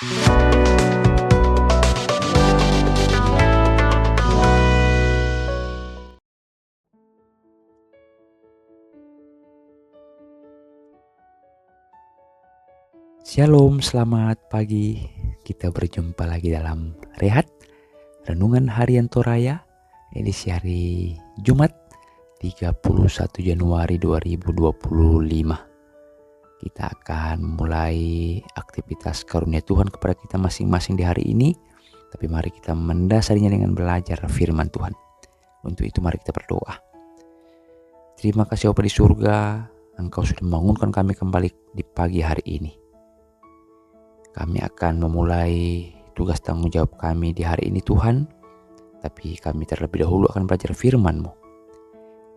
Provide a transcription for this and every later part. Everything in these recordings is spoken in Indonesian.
Shalom, selamat pagi. Kita berjumpa lagi dalam Rehat Renungan Harian Toraya edisi hari Jumat 31 Januari 2025. Kita akan mulai aktivitas karunia Tuhan kepada kita masing-masing di hari ini. Tapi mari kita mendasarinya dengan belajar firman Tuhan. Untuk itu mari kita berdoa. Terima kasih Bapa di surga, Engkau sudah membangunkan kami kembali di pagi hari ini. Kami akan memulai tugas tanggung jawab kami di hari ini Tuhan. Tapi kami terlebih dahulu akan belajar firman-Mu.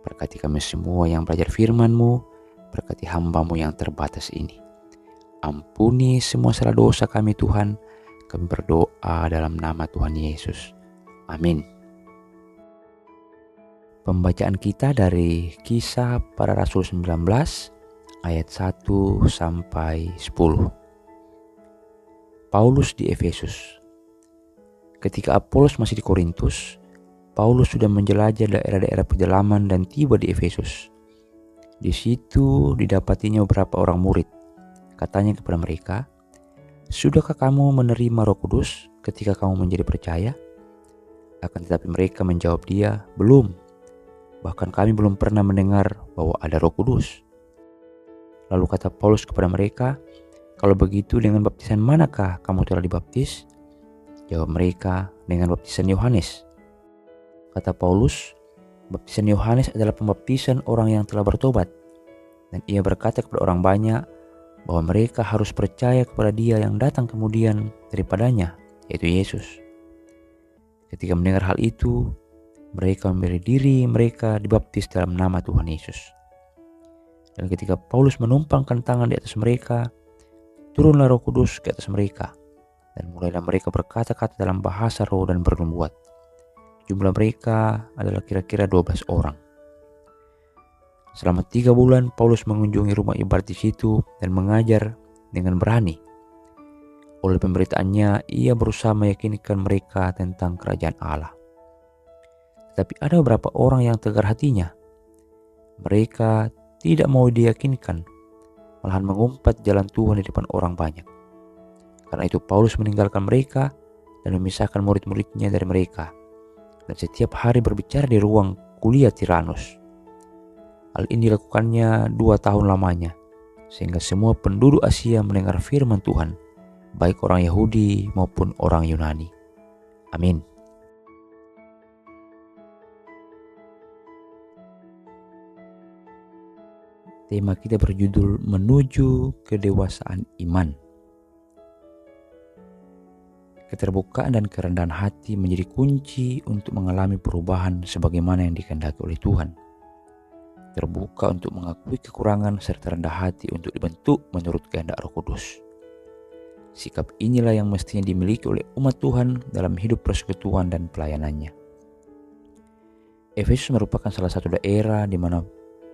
Berkati kami semua yang belajar firman-Mu. Berkati hamba-Mu yang terbatas ini. Ampuni semua salah dosa kami Tuhan. Kami berdoa dalam nama Tuhan Yesus. Amin. Pembacaan kita dari Kisah Para Rasul 19 ayat 1 sampai 10. Paulus di Efesus. Ketika Apolos masih di Korintus, Paulus sudah menjelajah daerah-daerah pedalaman dan tiba di Efesus. Di situ didapatinya beberapa orang murid. Katanya kepada mereka, "Sudahkah kamu menerima Roh Kudus ketika kamu menjadi percaya?" Akan tetapi mereka menjawab dia, "Belum. Bahkan kami belum pernah mendengar bahwa ada Roh Kudus." Lalu kata Paulus kepada mereka, "Kalau begitu dengan baptisan manakah kamu telah dibaptis?" Jawab mereka, "Dengan baptisan Yohanes." Kata Paulus, "Baptisan Yohanes adalah pembaptisan orang yang telah bertobat." Dan ia berkata kepada orang banyak bahwa mereka harus percaya kepada Dia yang datang kemudian daripadanya, yaitu Yesus. Ketika mendengar hal itu, mereka memberi diri mereka dibaptis dalam nama Tuhan Yesus. Dan ketika Paulus menumpangkan tangan di atas mereka, turunlah Roh Kudus ke atas mereka, dan mulailah mereka berkata-kata dalam bahasa roh dan bernubuat. Jumlah mereka adalah kira-kira 12 orang. Selama 3 bulan Paulus mengunjungi rumah ibadat di situ dan mengajar dengan berani. Oleh pemberitaannya, ia berusaha meyakinkan mereka tentang kerajaan Allah. Tetapi ada beberapa orang yang tegar hatinya. Mereka tidak mau diyakinkan, malahan mengumpat jalan Tuhan di depan orang banyak. Karena itu Paulus meninggalkan mereka dan memisahkan murid-muridnya dari mereka, dan setiap hari berbicara di ruang kuliah Tiranus. Hal ini dilakukannya 2 tahun lamanya, sehingga semua penduduk Asia mendengar firman Tuhan, baik orang Yahudi maupun orang Yunani. Amin. Tema kita berjudul Menuju Kedewasaan Iman. Keterbukaan dan kerendahan hati menjadi kunci untuk mengalami perubahan sebagaimana yang dikehendaki oleh Tuhan. Terbuka untuk mengakui kekurangan serta rendah hati untuk dibentuk menurut kehendak Roh Kudus. Sikap inilah yang mestinya dimiliki oleh umat Tuhan dalam hidup persekutuan dan pelayanannya. Efesus merupakan salah satu daerah di mana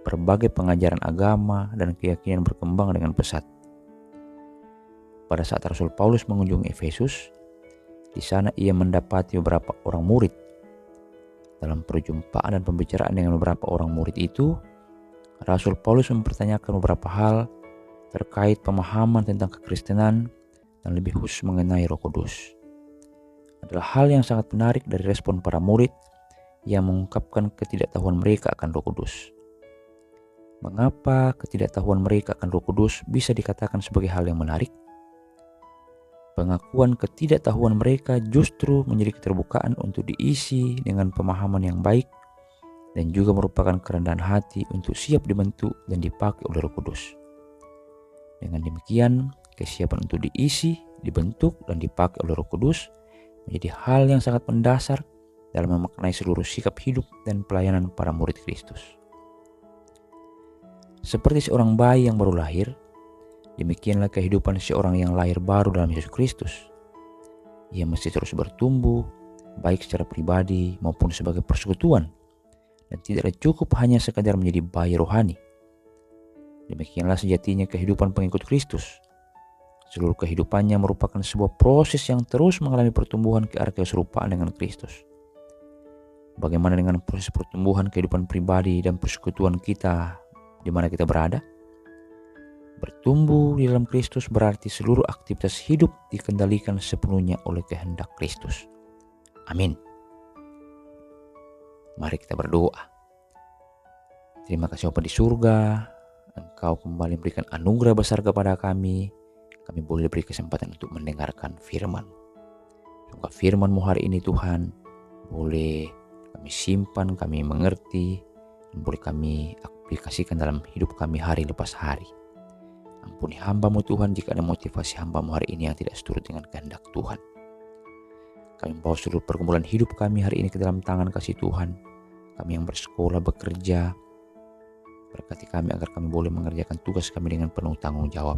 berbagai pengajaran agama dan keyakinan berkembang dengan pesat. Pada saat Rasul Paulus mengunjungi Efesus, di sana ia mendapati beberapa orang murid. Dalam perjumpaan dan pembicaraan dengan beberapa orang murid itu, Rasul Paulus mempertanyakan beberapa hal terkait pemahaman tentang kekristenan dan lebih khusus mengenai Roh Kudus. Adalah hal yang sangat menarik dari respon para murid yang mengungkapkan ketidaktahuan mereka akan Roh Kudus. Mengapa ketidaktahuan mereka akan Roh Kudus bisa dikatakan sebagai hal yang menarik? Pengakuan ketidaktahuan mereka justru menjadi keterbukaan untuk diisi dengan pemahaman yang baik dan juga merupakan kerendahan hati untuk siap dibentuk dan dipakai oleh Roh Kudus. Dengan demikian, kesiapan untuk diisi, dibentuk, dan dipakai oleh Roh Kudus menjadi hal yang sangat mendasar dalam memaknai seluruh sikap hidup dan pelayanan para murid Kristus. Seperti seorang bayi yang baru lahir, demikianlah kehidupan seorang yang lahir baru dalam Yesus Kristus. Ia mesti terus bertumbuh, baik secara pribadi maupun sebagai persekutuan, dan tidaklah cukup hanya sekadar menjadi bayi rohani. Demikianlah sejatinya kehidupan pengikut Kristus. Seluruh kehidupannya merupakan sebuah proses yang terus mengalami pertumbuhan ke arah keserupaan dengan Kristus. Bagaimana dengan proses pertumbuhan kehidupan pribadi dan persekutuan kita di mana kita berada? Bertumbuh di dalam Kristus berarti seluruh aktivitas hidup dikendalikan sepenuhnya oleh kehendak Kristus. Amin. Mari kita berdoa. Terima kasih Bapa di surga, Engkau kembali memberikan anugerah besar kepada kami. Kami boleh diberi kesempatan untuk mendengarkan firman. Semoga firman-Mu hari ini Tuhan boleh kami simpan, kami mengerti, dan boleh kami aplikasikan dalam hidup kami hari lepas hari. Ampuni hamba-Mu Tuhan jika ada motivasi hamba-Mu hari ini yang tidak seturut dengan kehendak Tuhan. Kami membawa seluruh pergumulan hidup kami hari ini ke dalam tangan kasih Tuhan. Kami yang bersekolah, bekerja, berkati kami agar kami boleh mengerjakan tugas kami dengan penuh tanggung jawab.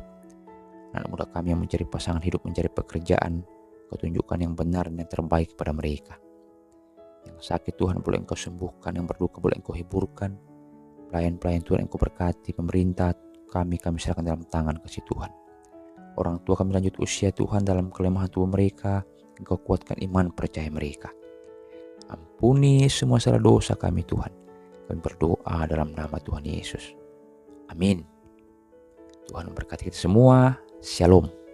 Anak muda kami yang mencari pasangan hidup, mencari pekerjaan, Kau tunjukkan yang benar dan yang terbaik kepada mereka. Yang sakit Tuhan boleh Engkau sembuhkan, yang berduka boleh Engkau hiburkan. Pelayan-pelayan Tuhan Engkau berkati, pemerintah kami serahkan dalam tangan kasih Tuhan. Orang tua kami lanjut usia Tuhan dalam kelemahan tubuh mereka, Engkau kuatkan iman percaya mereka. Ampuni semua salah dosa kami Tuhan. Kami berdoa dalam nama Tuhan Yesus. Amin. Tuhan memberkati kita semua. Shalom.